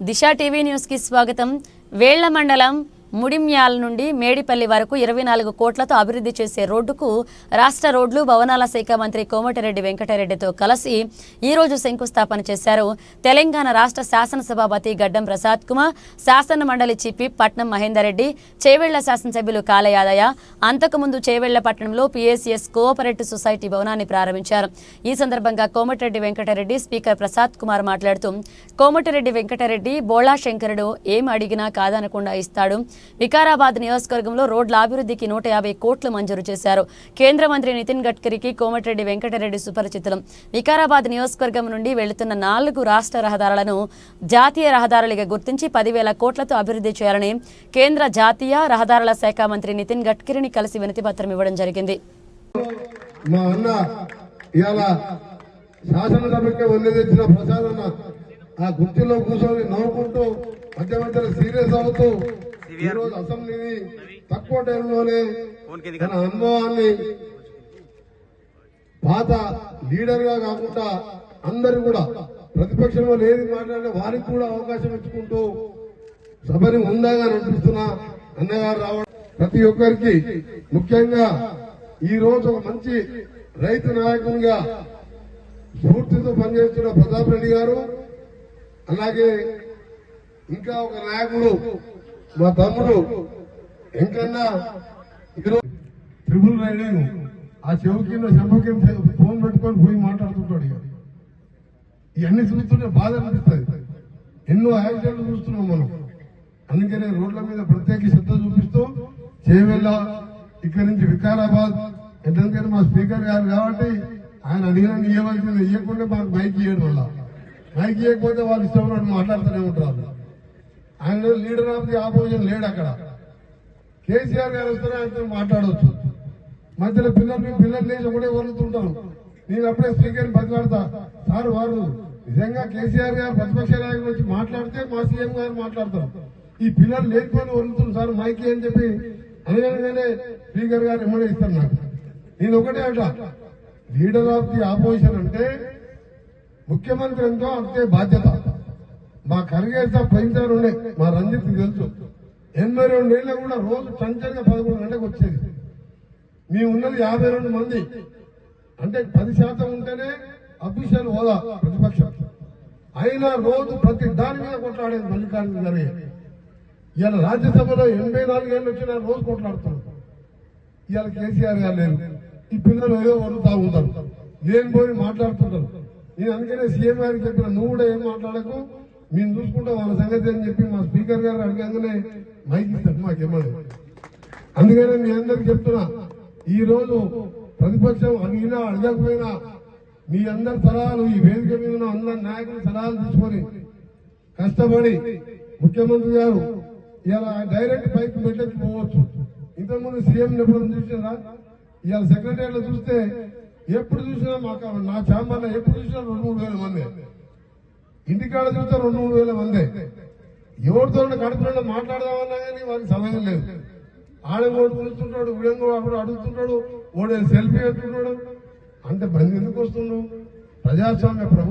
దిశ TV news కి స్వాగతం। వేళ్ల మండలం ముడిమ్యాల నుండి మేడిపల్లి వరకు 24 కోట్లతో అభివృద్ధి చేసే రోడ్డుకు రాష్ట్ర రోడ్లు భవనాల శాఖ మంత్రి కోమటిరెడ్డి వెంకటరెడ్డితో కలిసి ఈ రోజు శంకుస్థాపన చేశారు। తెలంగాణ రాష్ట్ర శాసనసభాపతి గడ్డం ప్రసాద్ కుమార్, శాసన మండలి చీఫ్ పట్నం మహేందర్ రెడ్డి, చేవెళ్ల శాసనసభ్యులు కాలయాదయ్య అంతకుముందు చేవెళ్ల పట్టణంలో PACS కోఆపరేటివ్ సొసైటీ భవనాన్ని ప్రారంభించారు। ఈ సందర్భంగా కోమటిరెడ్డి వెంకటరెడ్డి స్పీకర్ ప్రసాద్ కుమార్ మాట్లాడుతూ కోమటిరెడ్డి వెంకటరెడ్డి బోళా శంకరుడు ఏం అడిగినా కాదనకుండా ఇస్తాడు। వికారాబాద్ నియోజకవర్గంలో రోడ్ల అభివృద్ధికి 150 కోట్లు మంజూరు చేశారు। కేంద్ర మంత్రి నితిన్ గడ్కరీకి కోమటిరెడ్డి వెంకటరెడ్డి సుపరిచితులు। వికారాబాద్ నియోజకవర్గం నుండి వెళుతున్న 4 రాష్ట్ర రహదారులను జాతీయ రహదారులుగా గుర్తించి 10,000 కోట్లతో అభివృద్ధి చేయాలని కేంద్ర జాతీయ రహదారుల శాఖ మంత్రి నితిన్ గడ్కరీని కలిసి వినతి పత్రం ఇవ్వడం జరిగింది। ఆ కుర్చీలో కూర్చొని నవ్వుకుంటూ మధ్య మధ్యలో సీరియస్ అవుతూ ఈ రోజు అసెంబ్లీని తక్కువ టైంలోనే తన అనుభవాన్ని పాత లీడర్ గా కాకుండా అందరూ కూడా ప్రతిపక్షంలో ఏది మాట్లాడే వారికి కూడా అవకాశం ఇచ్చుకుంటూ సభని ఉందాగా నడిపిస్తున్న అన్నగారు రావడం ప్రతి ఒక్కరికి, ముఖ్యంగా ఈ రోజు ఒక మంచి రైతు నాయకునిగా స్ఫూర్తితో పనిచేస్తున్న ప్రతాప్ రెడ్డి గారు, అలాగే ఇంకా ఒక నాయకుడు మా తమ్ముడు ఎంకన్నా ట్రిపుల్ రైడింగ్ ఆ చెవు కింద ఫోన్ పెట్టుకొని పోయి మాట్లాడుతుంటాడు। ఇవన్నీ చూస్తుంటే బాధ అనిపిస్తుంది। ఎన్నో యాక్సిడెంట్లు చూస్తున్నాం మనం। అందుకనే రోడ్ల మీద ప్రత్యేక శ్రద్ధ చూపిస్తూ చేవెళ్ళ ఇక్కడి నుంచి వికారాబాద్ ఎందుకంటే మా స్పీకర్ గారు కాబట్టి ఆయన అడిగిన ఇవ్వవలసింది ఇవ్వకుండా మాకు మైక్ ఇవ్వడం వల్ల, మైక్ ఇవ్వకపోతే వాళ్ళు ఇష్టం మాట్లాడుతూనే ఉంటారు। ఆయన లీడర్ ఆఫ్ ది ఆపోజిషన్ లేడు అక్కడ। కేసీఆర్ గారు వస్తేనే ఆయనతో మాట్లాడవచ్చు। మధ్యలో పిల్లలు లేచి ఒకటే వదులుతుంటారు। నేను అప్పుడే స్పీకర్ బతిలాడతా, సార్ వారు నిజంగా కేసీఆర్ గారు ప్రతిపక్ష నాయకులు వచ్చి మాట్లాడితే మా సీఎం గారు మాట్లాడతారు, ఈ పిల్లలు లేకపోయిన వదులుతున్నారు సార్ మైకి అని చెప్పి అనగానే స్పీకర్ గారు ఎమ్మడే ఇస్తారు నాకు। నేను ఒకటే అంట, లీడర్ ఆఫ్ ది ఆపోజిషన్ అంటే ముఖ్యమంత్రి ఎంతో అంతే బాధ్యత। మా కరిగేసా పోయినసారి ఉండే మా రంజిత్ తెలుసు, 82 ఏళ్ళ కూడా రోజు చంచంగా 11 గంటలకు వచ్చేది। మేము ఉన్నది 52 మంది, అంటే 10% ఉంటేనే అఫీషియల్ హోదా ప్రతిపక్షం, అయినా రోజు ప్రతి దాని మీద కొట్లాడేది మల్లికార్జున గారే। ఇవాళ రాజ్యసభలో 84 ఏళ్ళు వచ్చినా రోజు కొట్లాడుతున్నారు। ఇవాళ కేసీఆర్ గారు లేరు, ఈ పిల్లలు ఏదో వదులుతా ఉంటారు, లేనిపోయి మాట్లాడుతుంటారు। నేను అందుకనే సీఎం గారికి చెప్పిన, నువ్వు కూడా ఏం మాట్లాడకు, మేము చూసుకుంటాం వాళ్ళ సంగతి అని చెప్పి మా స్పీకర్ గారు అడగగానే మైక్ ఇస్తారు మాకేమని। అందుకనే మీ అందరికి చెప్తున్నా, ఈ రోజు ప్రతిపక్షం అడిగినా అడగకపోయినా మీ అందరి సలహాలు, ఈ వేదిక మీద ఉన్న అందరి నాయకుల సలహాలు తీసుకొని కష్టపడి ముఖ్యమంత్రి గారు ఇలా డైరెక్ట్ పైకి మెట్లెక్కి పోవచ్చు। ఇంతకుముందు సీఎం ఎప్పుడు చూసినా, ఇవాళ సెక్రటరీలో చూస్తే ఎప్పుడు చూసినా మాకు నా ఛాంబర్లో ఎప్పుడు చూసినా 2-3 వేల మంది, ఇంటికాడ చూస్తే 2-3 వేల మంది। ఎవరితో కడుపులో మాట్లాడదామన్నా కానీ వారికి సమయం లేదు। ఆడగోడు పిలుస్తుంటాడు, వీడంగో అప్పుడు అడుగుతుంటాడు, ఓడే సెల్ఫీ అంటున్నాడు, అంటే బంద్ ఎందుకు వస్తున్నాడు? ప్రజాస్వామ్య